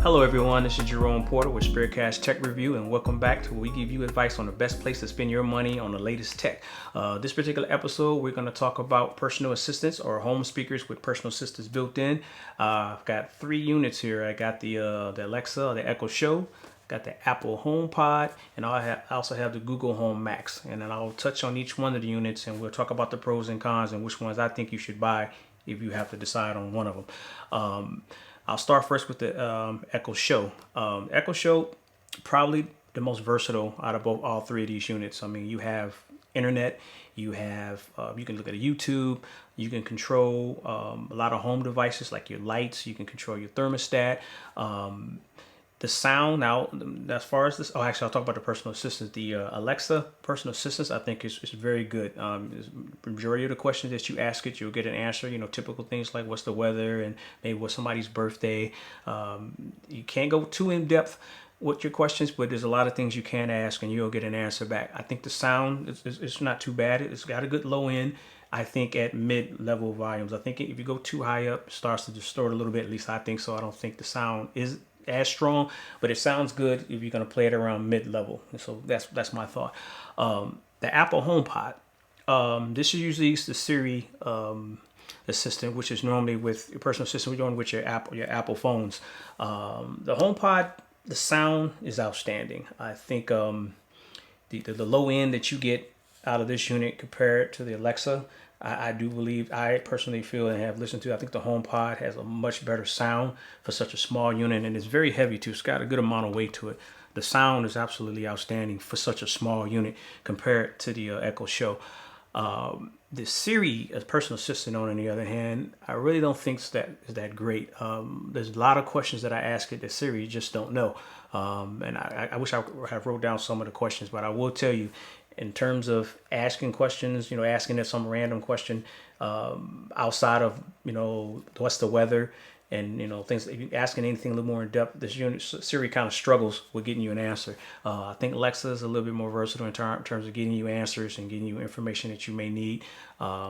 Hello everyone, this is Jerome Porter with Spiritcast Tech Review, and welcome back to where we give you advice on the best place to spend your money on the latest tech. This particular episode, we're going to talk about personal assistants or home speakers with personal assistants built in. I've got 3 units here. I got the Alexa, the Echo Show, got the Apple HomePod, and I also have the Google Home Max. And then I'll touch on each one of the units, and we'll talk about the pros and cons and which ones I think you should buy if you have to decide on one of them. I'll start first with the Echo Show. Echo Show, probably the most versatile out of all 3 of these units. I mean, you have internet, you have you can look at a YouTube, you can control a lot of home devices like your lights, you can control your thermostat. The sound now, as far as this, actually I'll talk about the personal assistants. The Alexa personal assistants, I think is very good. The majority of the questions that you ask it, you'll get an answer. You know, typical things like what's the weather and maybe what's somebody's birthday. You can't go too in depth with your questions, but there's a lot of things you can ask and you'll get an answer back. I think the sound is not too bad. It's got a good low end. I think at mid-level volumes. I think if you go too high up, it starts to distort a little bit. At least I think so. I don't think the sound is as strong, but it sounds good if you're going to play it around mid-level. And so that's my thought. The Apple HomePod. This is usually the Siri assistant, which is normally with your personal assistant. We're doing with your Apple phones. The HomePod, the sound is outstanding. I think the low end that you get out of this unit compared to the Alexa, I do believe, I personally feel and have listened to, I think the HomePod has a much better sound for such a small unit, and it's very heavy too. It's got a good amount of weight to it. The sound is absolutely outstanding for such a small unit compared to the Echo Show. The Siri as personal assistant, on the other hand, I really don't think is that great. There's a lot of questions that I ask it that Siri just don't know. And I wish I have wrote down some of the questions, but I will tell you, in terms of asking questions, you know, asking it some random question outside of, you know, what's the weather and, you know, things, asking anything a little more in depth, this unit, Siri kind of struggles with getting you an answer. I think Alexa is a little bit more versatile in terms of getting you answers and getting you information that you may need.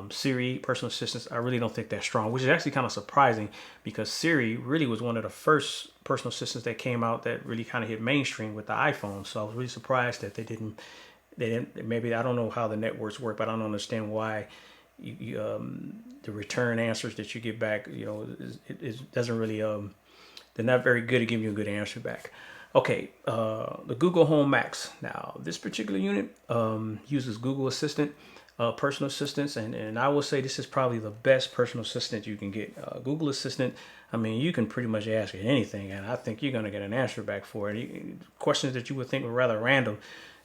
Siri, personal assistants, I really don't think that's strong, which is actually kind of surprising because Siri really was one of the first personal assistants that came out that really kind of hit mainstream with the iPhone. So I was really surprised that they didn't, maybe, I don't know how the networks work, but I don't understand why the return answers that you get back, you know, it doesn't really, they're not very good at giving you a good answer back. Okay, the Google Home Max. Now, this particular unit uses Google Assistant, personal assistants, and I will say this is probably the best personal assistant you can get. Google Assistant, I mean, you can pretty much ask it anything, and I think you're going to get an answer back for it. Questions that you would think were rather random,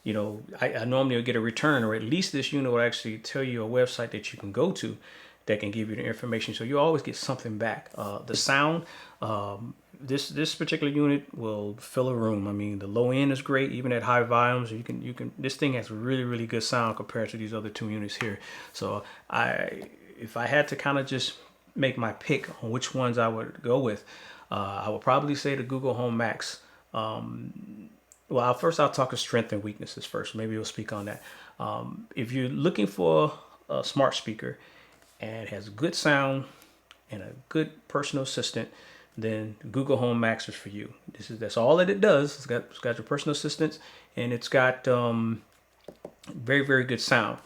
you know, I normally will get a return, or at least this unit will actually tell you a website that you can go to that can give you the information. So you always get something back. The sound, this particular unit will fill a room. I mean, the low end is great, even at high volumes. You can. This thing has really good sound compared to these other 2 units here. So if I had to kind of just make my pick on which ones I would go with, I would probably say the Google Home Max. Well, first I'll talk of strength and weaknesses first. Maybe we'll speak on that. If you're looking for a smart speaker and it has good sound and a good personal assistant, then Google Home Max is for you. That's all that it does. It's got your personal assistants, and it's got very good sound.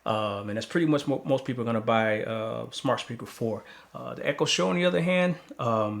And that's pretty much what most people are going to buy a smart speaker for. The Echo Show, on the other hand, a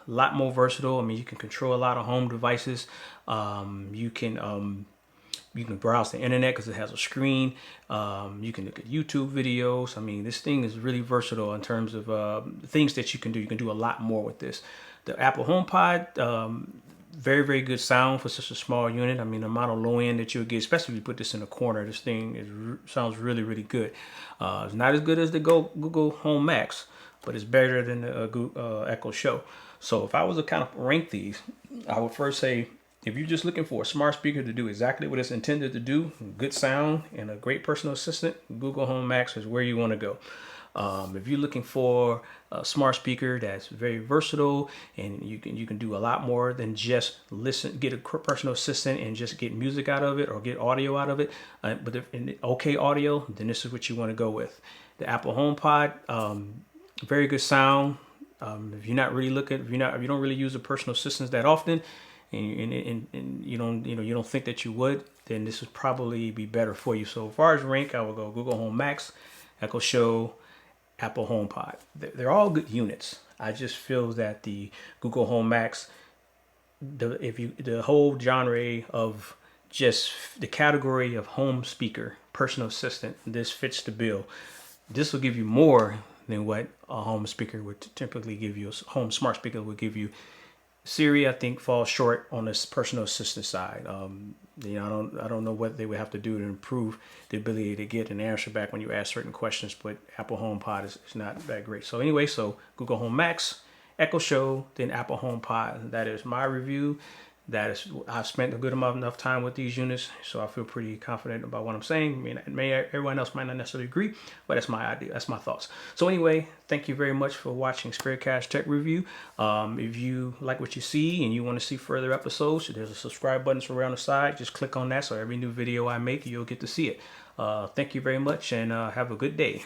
lot more versatile. I mean, you can control a lot of home devices. You can browse the internet because it has a screen. You can look at YouTube videos. I mean, this thing is really versatile in terms of things that you can do. You can do a lot more with this. The Apple HomePod, very good sound for such a small unit. I mean, the amount of low end that you'll get, especially if you put this in a corner, this thing sounds really good. It's not as good as the Google Home Max, but it's better than the Echo Show. So if I was to kind of rank these, I would first say, if you're just looking for a smart speaker to do exactly what it's intended to do, good sound and a great personal assistant, Google Home Max is where you want to go. If you're looking for a smart speaker that's very versatile and you can do a lot more than just get a personal assistant and just get music out of it or get audio out of it, but if in okay audio, then this is what you want to go with. The Apple HomePod, very good sound, If you're not really looking, if you don't really use the personal assistants that often, and you don't think that you would, then this would probably be better for you. So as far as rank, I will go Google Home Max, Echo Show, Apple HomePod. They're all good units. I just feel that the Google Home Max, the whole genre of just the category of home speaker, personal assistant, this fits the bill. This will give you more than what a home speaker would typically give you. A home smart speaker would give you. Siri, I think, falls short on this personal assistant side. I don't know what they would have to do to improve the ability to get an answer back when you ask certain questions, but Apple HomePod is not that great. So anyway, Google Home Max, Echo Show, then Apple HomePod. That is my review. I've spent a good amount enough time with these units, so I feel pretty confident about what I'm saying. Everyone else might not necessarily agree, but that's my idea. That's my thoughts. So anyway, thank you very much for watching Spirit Cash Tech Review. If you like what you see and you want to see further episodes, there's a subscribe button around the side. Just click on that, so every new video I make, you'll get to see it. Thank you very much, and have a good day.